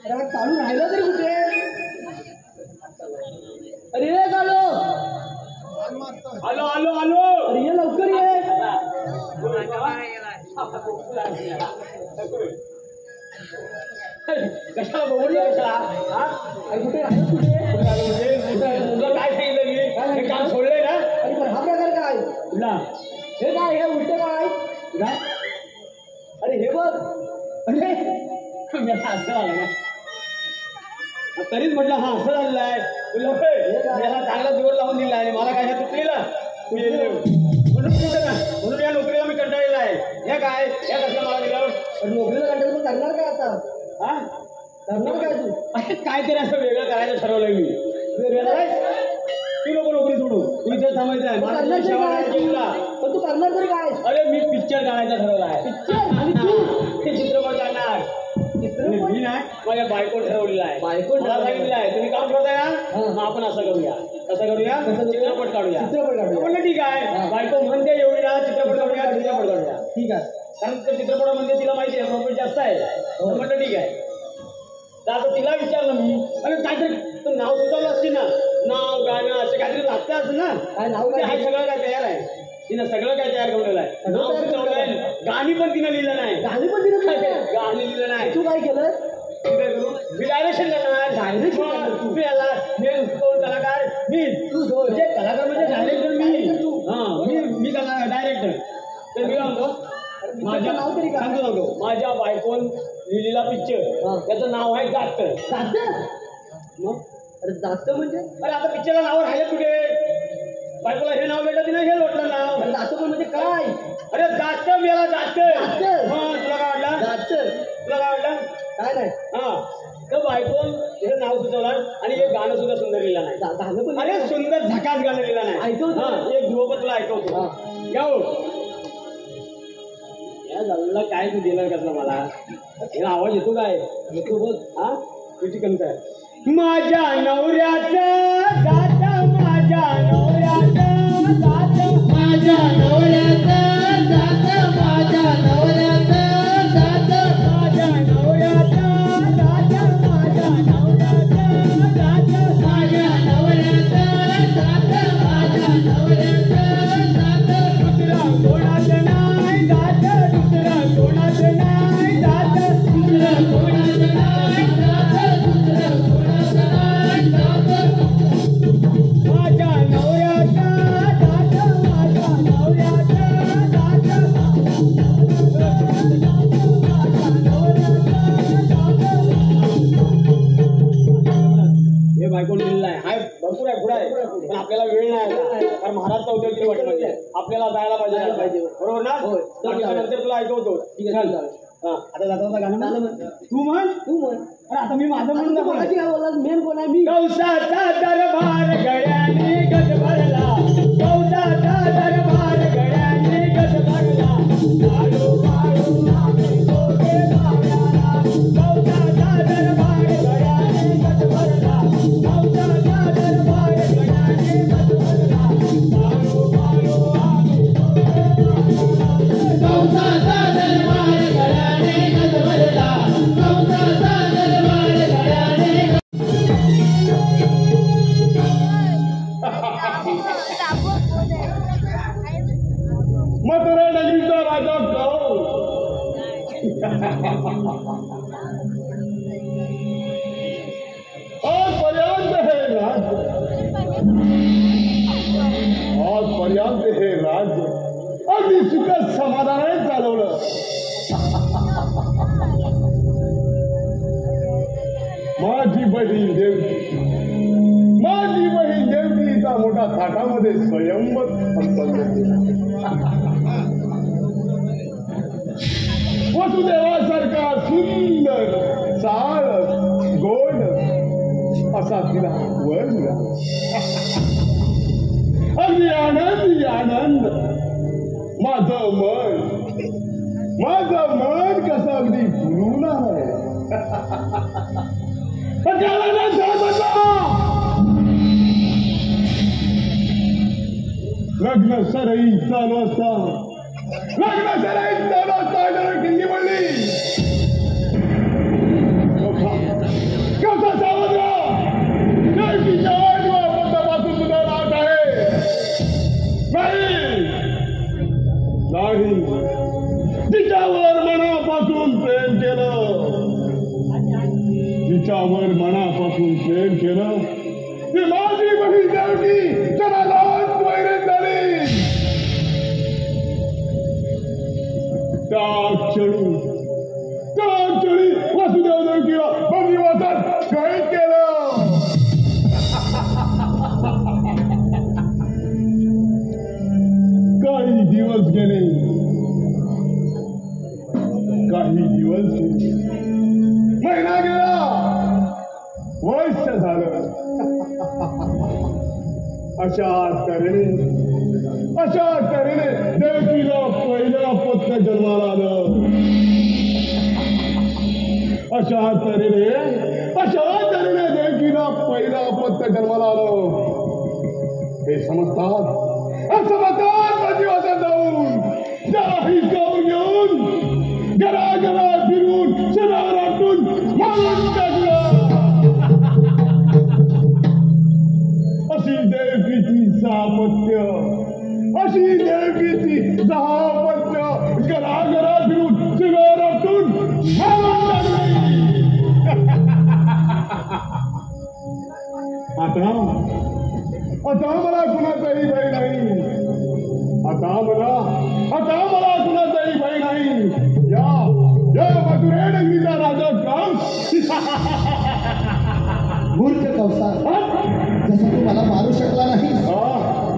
अरे चालू राहिला तरी कुठे? अरे ये चालू. आलो आलो आलो. अरे ये लवकर ये. कशाला बोलले कशाला? अरे कुठे राहिलं कुठे? तुला काय सांगितलं मी? हे काम सोडलंय ना? अरे पण हा प्रकार काय? तुला हे काय? हे उलट काय? काय? अरे हे बघ. अरे मी आता असं आलं ना, तरीच म्हटलं हा असं झालेलं आहे. याला चांगला जोर लावून दिला आहे. मला काय तुटलेला म्हणून या नोकरीला मी कंटाळलेला आहे. हे काय हे कसं मला दिलं? नोकरीला कंटाळून पण करणार काय आता? हा करणार काय तू? अरे काहीतरी असं वेगळं करायचं ठरवलंय मी. तू नको नोकरी सोडू, तू इथे थांबायचं आहे. मला सेवा करायची तुला. पण तू करणार तरी काय? अरे मी पिक्चर काढायचा ठरवला आहे. पिक्चर? आणि तू ते चित्रपट काढणार. चित्रपट? मी नाही, माझ्या बायको ठरवलेला आहे. बायको मला सांगितलं आहे तुम्ही काम करताय ना, मग आपण असं करूया. कसं करूया? चित्रपट काढूया. चित्रपट काढूया. म्हणलं ठीक आहे. बायको म्हणते एवढी ना चित्रपट काढूया, चित्रपट काढूया. ठीक आहे. कारण त्या चित्रपटामध्ये तिला माहिती आहे प्रॉफिट जास्त आहे. म्हटलं ठीक आहे. तर आता तिला विचारलं मी, अरे काहीतरी तू नाव सुचवलं असते ना, नाव गाणं असं काहीतरी लागतं असं ना. काय नाव? ते हा सगळं काय तयार आहे. तिनं सगळं काय तयार करून आहे. नाव सुचवलंय, गाणी पण तिनं लिहिलं नाही. गाणी पण तिने काय? गाणी लिहिलं नाही. तू काय केलं? मी डायरेक्शन करणार. डायरेक्शन तू याला कोण कलाकार मी. तू म्हणजे कलाकार म्हणजे डायरेक्टर मी. मी डायरेक्टर. तर मी म्हणतो माझ्या नाव तरी काय? सांगतो माझ्या बायकोन लिहिलेला पिक्चर त्याचं नाव आहे जात. जात? मग अरे जात म्हणजे? अरे आता पिक्चरला नाव राहिले कुठे? बायकोला हे नाव भेटलं तिने हे लोटलं नाव. अरे जात पण म्हणजे काय? अरे जात मेला जात. तुला काय वाटलं? जात. तुला काय वाटलं? काय नाही. हा तर बायकोन तिचं नाव सुचवलं आणि एक गाणं सुद्धा सुंदर लिहिलं नाही. गाणं पण? अरे सुंदर झकास गाणं लिहिलं नाही. ऐकवतो. एक ध्रुवपद तुला ऐकवतो. या झालं काय तू दिलं कसलं मला? आवाज येतो काय? येतो बघ. हा तुझी कमी काय? माझ्या नवऱ्याचं जात, माझ्या नवऱ्याचं जात, माझ्या नवऱ्याचं जात, माझ्या नवऱ्याचं जात, माझ्या नवऱ्याचं जात, माझ्या नवऱ्याचं जात, माझ्या नवऱ्याचं जात, माझ्या नवऱ्याचं जात. दुसरा कोणाचं नाही जात, दुसरा कोणाचं नाही जात, दुसरा कोणाचं नाही जात, दुसरा कोणाचं नाही जात. माझ्या नवऱ्याचं जात, माझ्या नवऱ्याचं जात, हे बायकोन लिहिलेलं आहे. हाय भरपूर आहे, पुढे आहे, पण आपल्याला वेळ नाही. कारण महाराज चौथ्या वाटमध्ये आपल्याला जायला पाहिजे. बरोबर ना? नंतर तुला ऐकवतो. ठीक आहे चालेल. आता जाता होता गाणं तू म्हण. तू म्हण. अरे आता मी माझं म्हणून कोणाची काय बोलला? मेन कोण आहे? मी. कौसाचा दरबार गड्याने गज भरला, कौसाचा दरबार गड्याने गज भरला, काळू काळू आम्ही दोघे भावड्याला, कौसाचा दरबार गड्याने गज भरला, कौसाचा दरबार गड्याने गज भरला, काळू काळू आम्ही दोघे भावड्याला, कौसाचा दरबार गड्याने गज भरला, कौसाचा दरबार गड्याने. मथुरा नगरीचा राजा कौन? आजपर्यंत हे राज्य अगदी सुखद समाधानाने चालवलं. माझी बहीण देवकी, माझी बहीण देवकीचा मोठा थाटामध्ये स्वयंवर संपन्न केला. वसुदेवासारखा सुंदर साळ गोड असा तिला वर मिळाला. अगदी आनंद आनंद. माझं मन कसं अगदी फुलून आहे. लग्न सराई चालू असता किल्ली म्हणली तिच्यावर मनापासून प्रेम केलं ती माझी बहीण देवकी जनालाच वैरण झाली. त्या क्षणी वसुदेव देवकीला बंदिवासात कैद केलं. काही दिवस गेले. महिना गेला. वर्ष झालं. अशा तऱ्हेने देवकीला पहिलं पुत्र जन्माला आलं. अशा तऱ्हेने देवकीला पहिला पुत्र जन्माला आलं. हे समजतात बंदिवासात जाऊन त्यालाही काऊन घेऊन घरा फिरून शनावर आपटून मारून टाकलं. अशी देवकीची सहापत्य घरा फिरून शनावर आपटून मारून टाकली. आता मला कुणाचाही भय नाही. आता मला कुणाचाही भय नाही. या मथुरे नगरीचा राजा काम. मूर्ख कौसा, जसं तू मला मारू शकला नाही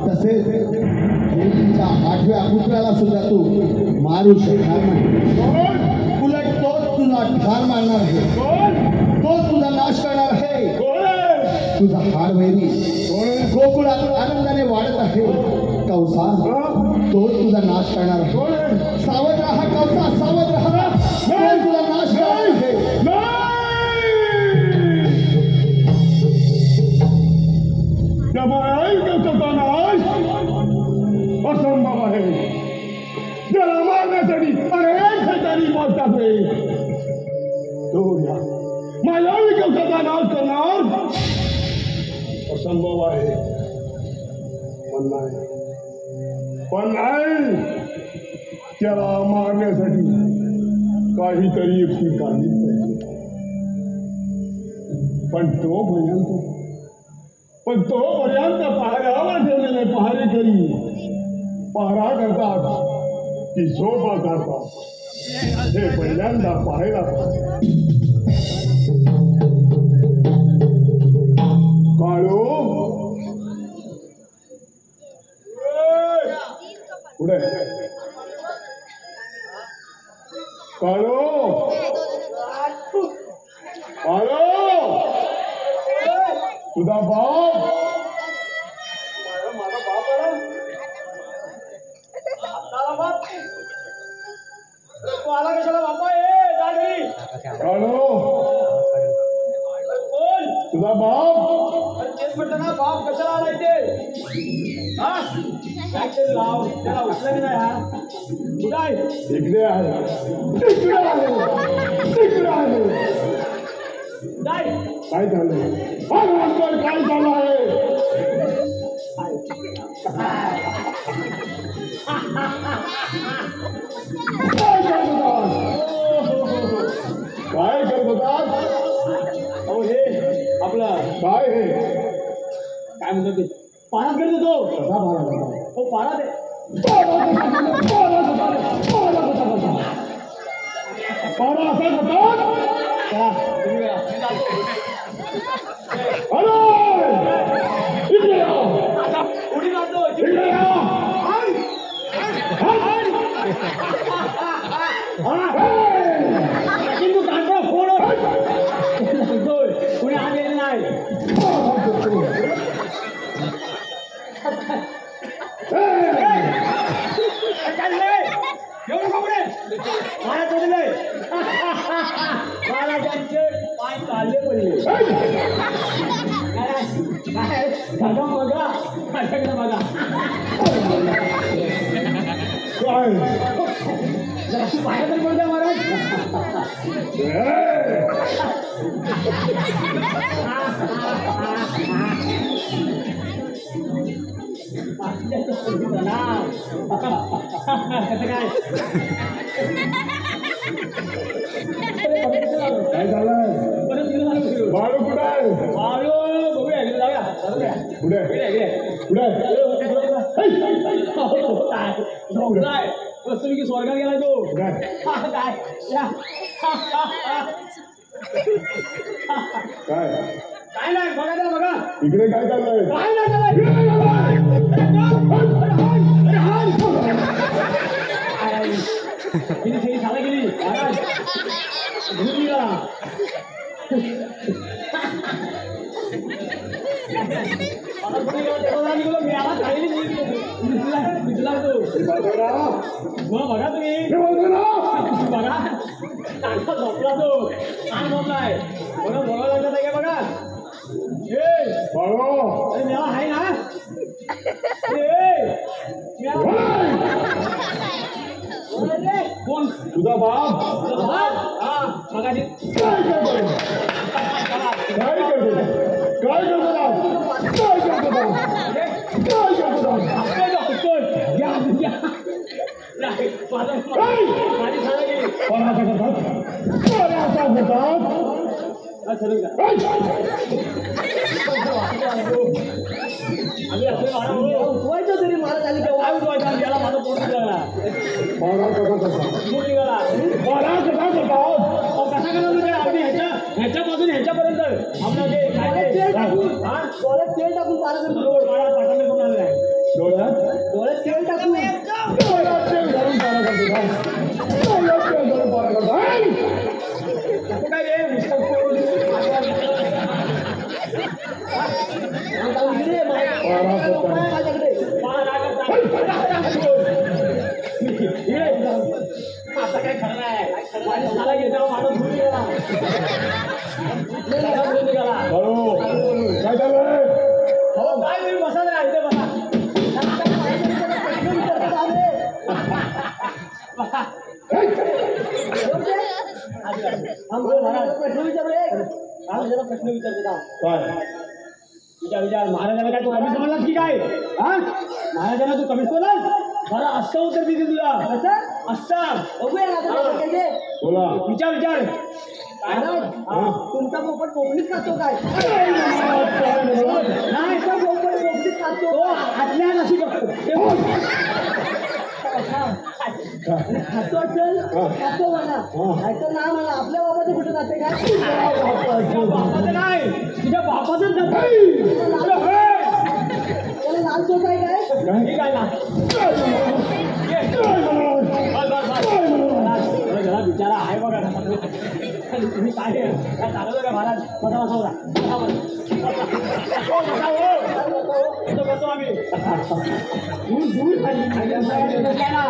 तसे देवीच्या 8व्या पुत्राला सुद्धा तू मारू शकणार नाही. उलट तोच तुझा ठार मारणार आहे. तोच तुझा नाश करणार आहे. तुझा हाडवैरी गोकुळात आनंदाने वाढत आहे. कौसा, तोच तुझा नाश करणार आहे. सावध राहा कौसा, सावध राहा. तोच तुझा नाश करणार आहे. नाश असंभव आहे. ज्याला मारण्यासाठी अनेक ठिकाणी बोलतात मायावी कवचाचा नाश करणार असंभव आहे. पण नाही, त्याला मारण्यासाठी काहीतरी युक्ती काढली पाहिजे. पण तोपर्यंत पहाऱ्यावर ठेवलेले पहारेकरी पहारा करतात की झोपा काढतात हे पहिल्यांदा पाहायला काळू पुढे काळू तुझा बाप माझा बाप तू आला कशाला बापा? काळू कोण तुझा बाप? तेच म्हटलं ना, बाप कशाला आलाय ते? काय लाव त्याला उठलं की नाही? कुठं आहे? इकडे आहे. काय झालं? काय झालं आहे? काय करत होतात? अहो हे आपलं काय हे काय म्हणतात ते पाण्यात करत होतो. कसा भाला हो पाण्यात आहे. पारा असा होतात. चला तुम्ही करा. इकडे या. उडी मारतो. इकडे या. तू कांदा फोड. कुणी आलेलं नाही. एवढं कपडे मला चढले. मला त्यांचे पाय काढले पडले. काय बघा बघा माझ्याकडे बघा. काय बाहेर तर पडते महाराज. काय झालं? पुढे पुढे काय कसं की स्वर्गात गेलाय तो काय काय काय नाही बघा त्याला बघा इकडे काय चाललंय काय नाही किती सगळी शाळा गेली घेऊन निघाला बघा तुम्ही बघा चांगला झोपला तो छान झोपलाय बघा बोलायला लागत आहे का बघा अरे मेला आहे ना कोण तुझा बाप हा मगाशी काय करतो काय करतो काय करतो माझी शाळा गेली उठवायचं तरी मला झाली का काय उठवायचा याला माझा पोट निघाला कसा करणार तुम्ही अगदी ह्याच्यापासून ह्याच्यापर्यंत आपलं जे काय तेल टाकून डोळ्यात तेल टाकून पारा करतो बरोबर मला पाठाने कोण आलं आहे डोळ्यात तेल टाकून काय रे मिस्टर माझ्याकडे आता काय खरं आहे माझी शाळा घेतो माणूस भूल गेला काय चाललंय हो काय तुम्ही बसा ना इथे बसा प्रश्न विचारतो प्रश्न विचारतो काय विचार महाराजांना काय तू कमी समजलास की काय हा महाराजांना तू कमी समजलास बरं असं उत्तर दिली तुला असं बोला विचार तुमचा पोपट कोकणीत खातो काय नाही तुमचा पोपट कोकणीत खातो तो आतल्या नशी बघतो खातो असेल खातो म्हणा नाहीतर ना म्हणा आपल्या बाबाचं कुठे जाते काय बापाचं नाही तुझ्या बापाचंच जातं त्याला लाल चोट आहे काय ठीक आहे ना घरा बिचारा आहे बघा तुम्ही काय चालवलं का महाराज बसा बसवला बसो आम्ही दूर ना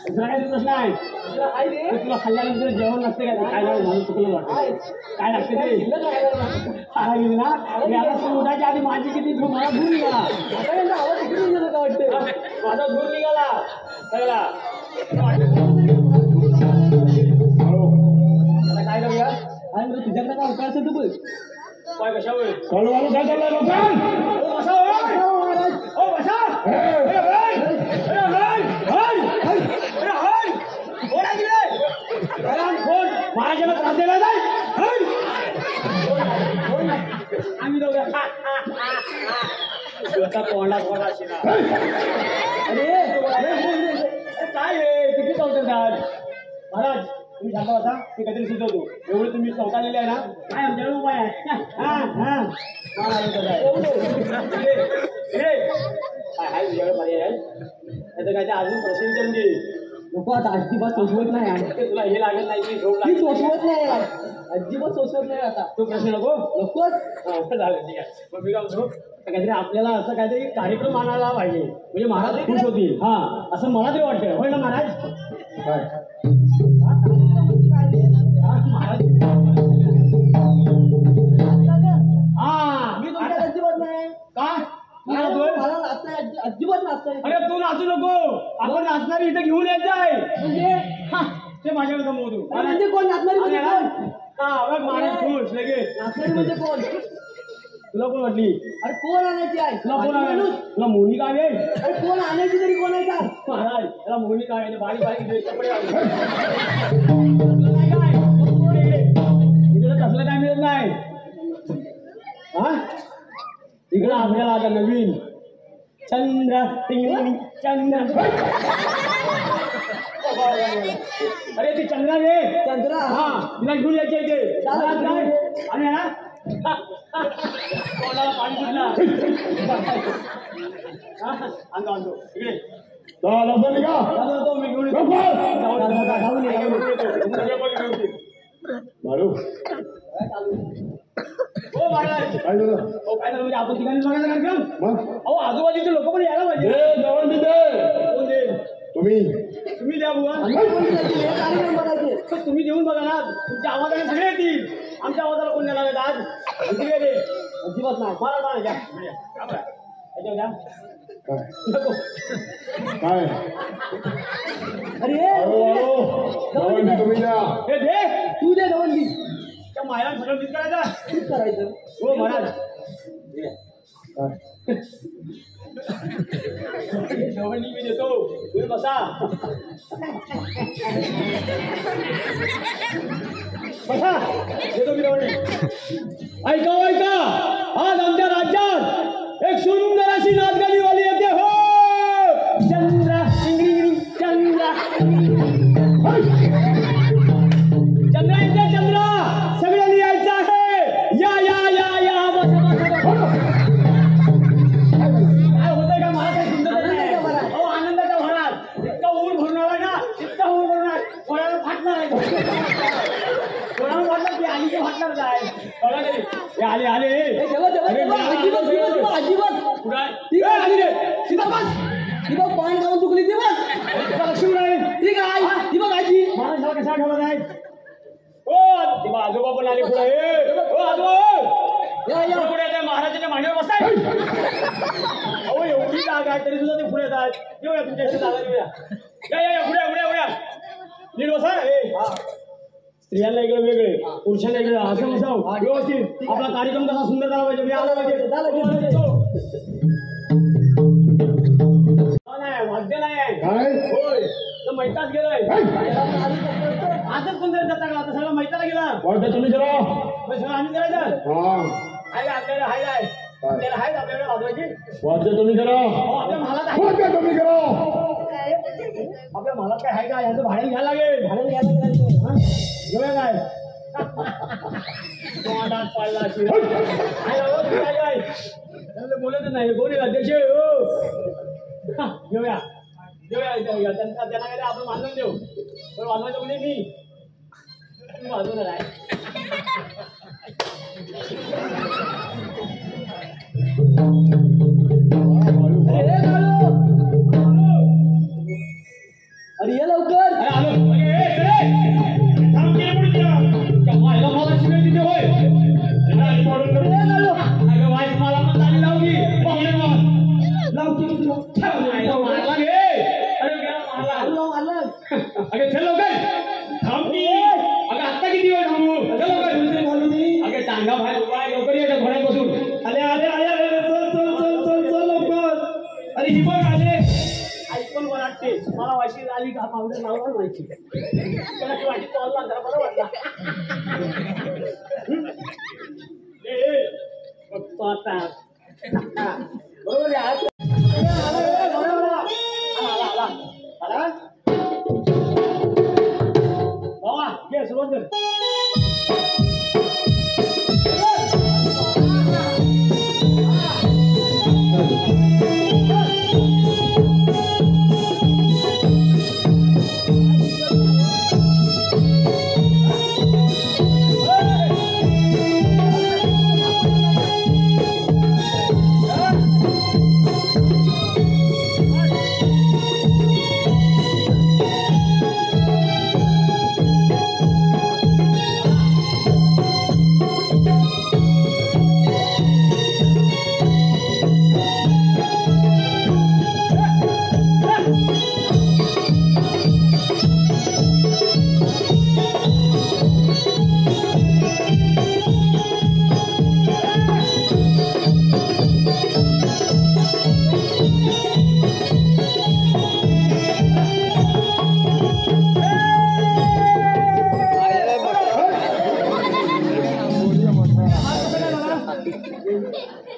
दुसरा काही प्रश्न आहे तुला खाल्ल्यानंतर जेवण नसते काय काय नाही मला चुकलं वाटतं काय लागते ते खायला गेली ना याला उठायच्या आधी माझी किती मला दूर निघाला आवाज इकडे गेलं का वाटतं माझा दूर निघाला सगळा काय करूया आणि मग तुझ्याकडे काय उपाय असेल तर बोल काय कशावर कळवायला काय चाललंय लोकांना बसा महाराजांना त्रास दिला नाही आम्ही दोघं तोंडा काय आहे किती चौकतात महाराज तुम्ही सांगा होता ते काहीतरी सुचवतो एवढं तुम्ही चौकालेले आहे ना काय आमच्याकडे उपाय आहे काय तुझ्याकडे पर्याय आहे त्याचं काय ते अजून प्रश्न विचारून घे नको आता अजिबात सोसवत नाही तुला हे लागत नाही की झोप ती लागत सोसवत नाही अजिबात सोसवत नाही आता तो प्रश्न नको नकोच झालं ठीक आहे मग मी काय म्हणतो काहीतरी आपल्याला असं काहीतरी कार्यक्रम आणायला पाहिजे म्हणजे महाराज खुश होतील हा असं मला तरी वाटतं होय ना महाराज मी तुमच्या अजिबात नाही का मला नाचताय अजिबात नाचताय अरे तू नाचू नको आपण नाचणारी इथे घेऊन यायचं आहे म्हणजे ते माझ्याकडे समोर म्हणजे कोण नाचणारी म्हणजे कोण हा बघ महाराज खुश लगेच नाचणारी म्हणजे कोण तुला कोण वाटली अरे कोण आणायची आहे तुला कोण आहे तुला मोहिनी काय आहे अरे कोण आणायची तरी कोण आहे का महाराज त्याला मोहिनी काय आहे बारीक बारीक कपडे इकडे तसलं काय मिळत नाही हा इकडं आपल्याला आता नवीन चंद्र टिंगलिंग चंद्र. अरे ते चंद्रा रे चंद्रा हा तिला घेऊन यायचे इथे आणि ना तोंडाला पाणी सुटला. आणतो आणतो इकडे चला लवकर निघा. तो मी घेऊन येतो. मारू हो महाराज काय झालं? हो काय झालं म्हणजे आपण ठिकाणी बघायचा कार्यक्रम. मग अहो आजूबाजूचे लोक पण यायला पाहिजे. दे दवंडी दे. कोण देईल? तुम्ही तुम्ही द्या बुवा. कार्यक्रम बघायचे. तर तुम्ही देऊन बघा ना तुमच्या आवाजाने सगळे येतील. आमच्या आवाजाला कोण देणार आहेत आज? इकडे दे. अजिबात नाही. मला मला द्या याच्यावर द्या. काय नको. काय अरे दवंडी तुम्ही द्या. हे दे तू दे दवंडी. त्या माया सगळं मीच करायचं. तूच करायचं. हो महाराज काय दवंडी मी देतो तुम्ही बसा. बसा देतो मी दवंडी. ऐका ऐका आज आमच्या राज्यात एक सुंदर अशी नाचगाडीवाली येते हो. चंद्र इंग्रिंग चंद्र चंद्र येते चंद्र सगळ्यांनी यायचं आहे. या या या या बसा बसा. काय होतंय का मला काही सुंदर नाही. अहो आनंदाच्या भरात इतका ऊर भरून आला ना इतका ऊर भरून आहे कोणाला फाटणार आहे. कोणाला वाटलं की आली की फाटणारच आहे. कळलं नाही. हे आले आले तेव्हा तेव्हा तेव्हा अजिबात तेव्हा तेव्हा अजिबात कुठं ती काय आली रे ती बघ बस. ती बघ पॉईंट घालून चुकली ती बघ. लक्ष्मी नाही ती काय ती बघ आजी. महाराजाला कशा ठेवत आहे. ओ तेव्हा आजोबा पण आले पुढे. ओ आजोबा या या पुढे येत महाराजाच्या मांडीवर बसताय. अहो एवढी जागा आहे तरी सुद्धा ते पुढे येत आहेत. येऊया तुमच्या जागा येऊया. या या पुढे पुढे पुढे नीट बसा. स्त्रियांना इकडे वेगळे पुरुषांना इकडे असं बसाव व्यवस्थित. आपला कार्यक्रम कसा सुंदर झाला पाहिजे. मी आला पाहिजे नाही वाद्य नाही काय होय तर मैताच गेलाय. आजच कोण तरी जाता का आता सगळं मैताला गेला. वाटतं तुम्ही जरा. मग सगळं आम्ही करायचं हा आहे आपल्याला हाय आहे आपल्याला आहेत आपल्याकडे वाजवायची. वाटतं तुम्ही जरा. आपल्या महालात आहे. वाटतं तुम्ही जरा. आपल्या महालात काय आहे का ह्याचं भाडं घ्यायला लागेल. भाडं घ्यायला लागेल. हा? घेऊया काय तोंडात पाडला असेल. काय हो, तुम्ही काय काय? त्यांना बोलतच नाही. कोण आहे अध्यक्ष हो. हा, घेऊया घेऊया त्यांना काय आपण बांधून देऊ. पण वाजवायचं कोणी मी तुम्ही वाजवणार आहे. अरे ये लवकर. अरे आलो. अरे चले थांब केलं पुढे त्या मायला मला शिवाय तिथे होय. अगं वाईट मला पण झाली लावली लावती मारला घे. अरे मारला अगे चल लवकर थांब की. अगं आत्ता किती वेळ थांबू. चल लवकर. अगे टांगा बाहेर उभा आहे. लवकर ये घोड्यात बसून. आले आले आले चल चल चल चल चल लवकर. अरे ही बघ आले. ऐकून वाटते मला वाशी आली का पावडर लावणार व्हायची. त्याला वाटी चालला जरा बरं वाटला. बघतो आता बरोबर आहे. आज आला बाबा घे सुरुवात कर.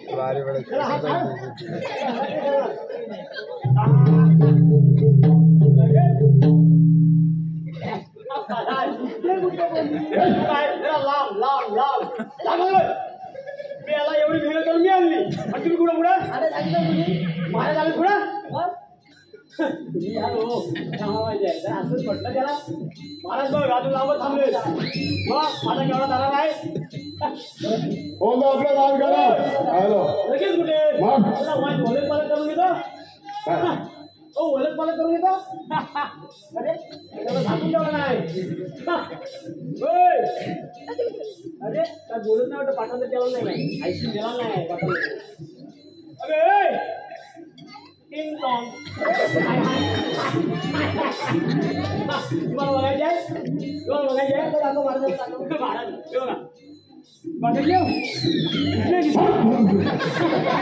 चला, हात हात. लांब लांब लांब लांब. मी याला एवढी मेहनत करून मी आणली आणि तुम्ही कुठं पुढं अरे सांगितलं तुम्ही महाराज आले पुढं मग? तुम्ही यार हो पाहिजे जर असंच म्हटलं त्याला महाराज बघ अजून लांब थांबले मग माझा केवढा दारार आहे हो ना आपलं काम करा हॅलो लगेच कुठे मग? तुला माझी ओळख पालक करून घेतो हो ओळख पालक करून घेतो अरे त्याला झाकून ठेवलं नाही होय. अरे काय बोलत नाही वाटतं पाठांतर केलं नाही ऐकून दिला नाही पाठांतर अरे टिंग टॉंग तुम्हाला बघायचे आहे तुम्हाला बघायचे आहे तर आता महाराज येऊ ना बघा येऊ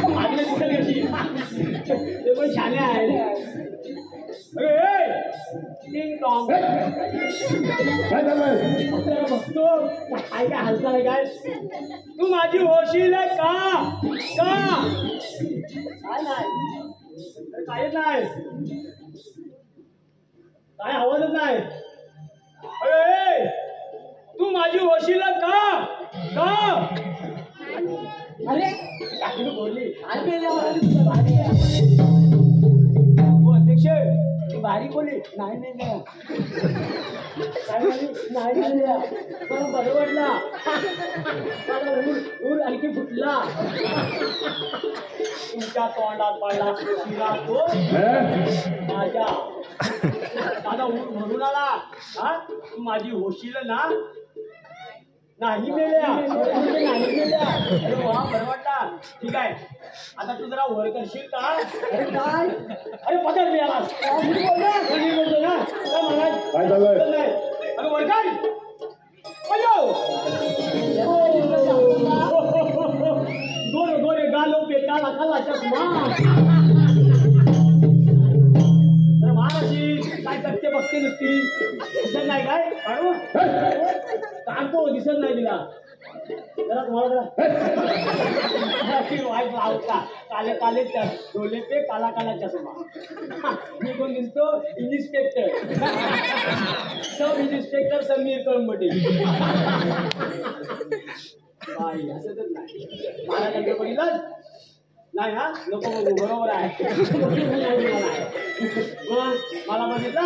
मागले कुठे कशी ते पण छाने आहे अरे टिंग टॉंग काय झालंय बघतो काय काय हालचाल आहे काय तू माझी होशील का काय नाही काहीच नाही काय आवाजच नाही अरे तू माझी होशील का अरे काय बोलली आरपीएल भारी आहे. हो अध्यक्ष तू भारी बोलली नाही नाही नाही. काय बोलली नाही नाही नाही. मला बरं वाटला मला ऊर आणखी फुटला तुमच्या तोंडात पडला शिरा तो माझ्या माझा ऊर म्हणून आला हा तू माझी होशील ना नाही मेल्या नाही मेल्या अरे वा बरं वाटला ठीक आहे आता तू जरा वर करशील का अरे काय अरे पकड मी आला मी बोलतो ना काय महाराज काय झालंय अरे वर कर अयो गोरे गोरे गालो पे काला काला चष्मा अरे महाराजी काय करते बघते नुसती दिसत नाही काय काढू काढतो दिसत नाही तिला जरा तुम्हाला जरा वाईट आवडता काले काले डोले पे काला काला चष्मा मी कोण दिसतो इन्स्पेक्टर सब इन्स्पेक्टर समीर कळंबटे बाई असंच नाही महाराजांकडे बघितलं नाही हा नको बघू बरोबर आहे मग मला बघितलं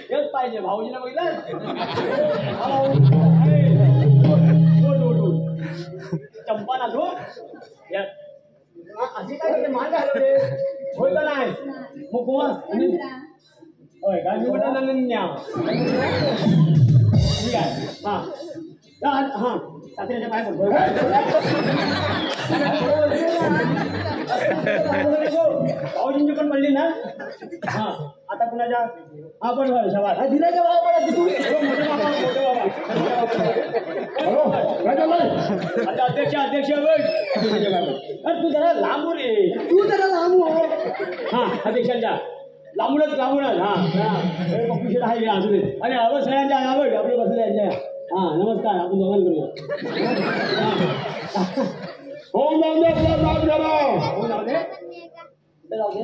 हेच पाहिजे भाऊजीला बघितलं चंपा ना धो अशी काय करते मान घालवले होय का नाही मग कोण होय का मी म्हटलं नंदन्या ठीक आहे हा सासऱ्याच्या पाय पडतो भाऊजींची पण पडली ना हा आता कुणाच्या हा पण शवाल दिनाच्या भावा पडा तू मोठे बाबा हॅलो काय झालंय आता अध्यक्ष तू जरा लांबून ये तू जरा लांब हो. हा अध्यक्षांच्या लांबूनच हा पक्षीला आहे अजून आणि आवड सगळ्यांच्या आवड आपले बसले यांच्या हा नमस्कार आपण दोघांना करूया हो जाऊ दे आपला काम करा हो जाऊ दे जाऊ दे.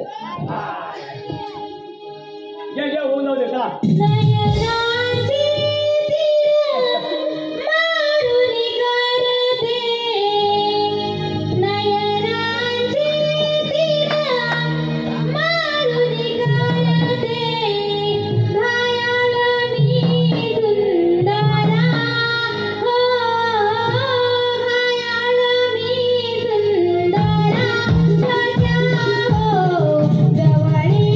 ये होऊन जाऊ दे चला जवळी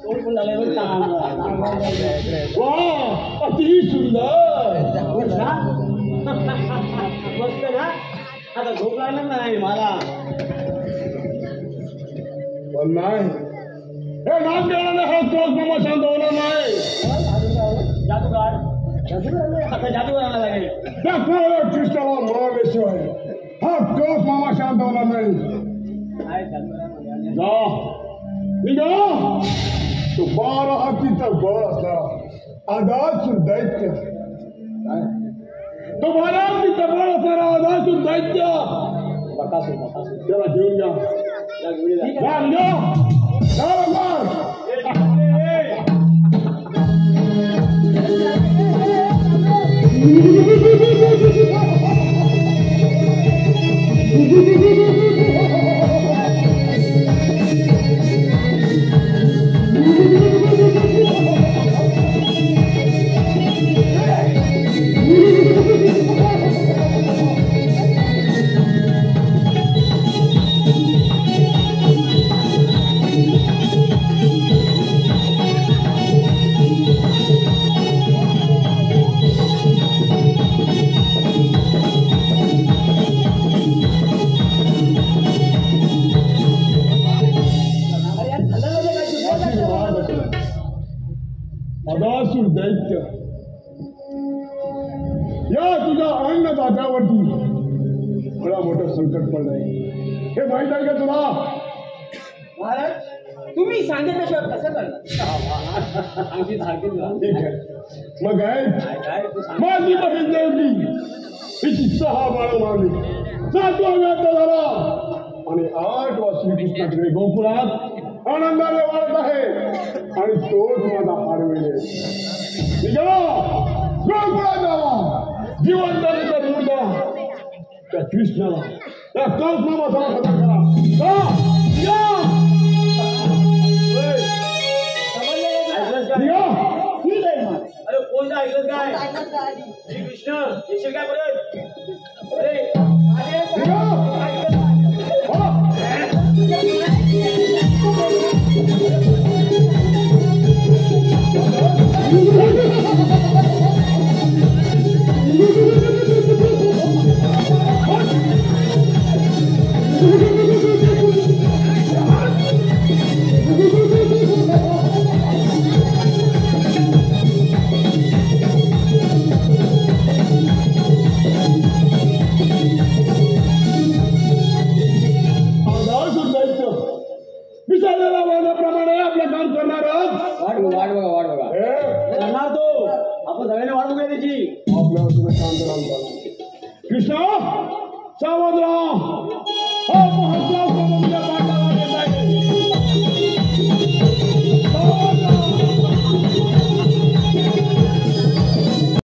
कोण कोण झालंय बघ वा अति सुंदर मस्त ना आता झोप लागणार नाही मला पण नाही हे नाम केल्याने हा क्रोध मामा शांत होणार नाही जादूगार आता जादूगार आणायला लागेल त्या क्रोध कृष्णाला मारल्याशिवाय हा क्रोध मामा शांत होणार नाही काय जादूगार जा निघा तो 12 हातीचा बळ असला आदासूर दैत्य तो 12 हातीचा बळ असणारा आदासूर दैत्य त्याला घेऊन जा अदासूर दैत्य या तुझ्या अन्नदात्यावरती बडा मोठं संकट पडलंय हे माहित आहे का तुला महाराज तुम्ही सांगितल्याशिवाय कसं करणार आमची सारखीच ठीक आहे मग आहे माझी बहीण देवली हिची 6 बाळं मारली 7वा व्याध झाला आणि 8वा श्रीकृष्णाकडे गोकुळात आनंदाने वाढत आहे आणि तोच माझा हारवेल गोकुळात जावा जिवंताचा मुर्दा त्या कृष्णाला त्या कंसनामा समाधान करा ठीक आहे मग अरे कोणतं ऐकलं काय श्री कृष्ण येशील काय परत अरे विचारलेल्या वादाप्रमाणे आपलं काम करणार आहोत वाट बघा करणार तो आपण सगळ्यांनी वाट बघूया त्याची आपल्याला तुला शांत राहून कृष्णा सावध राहा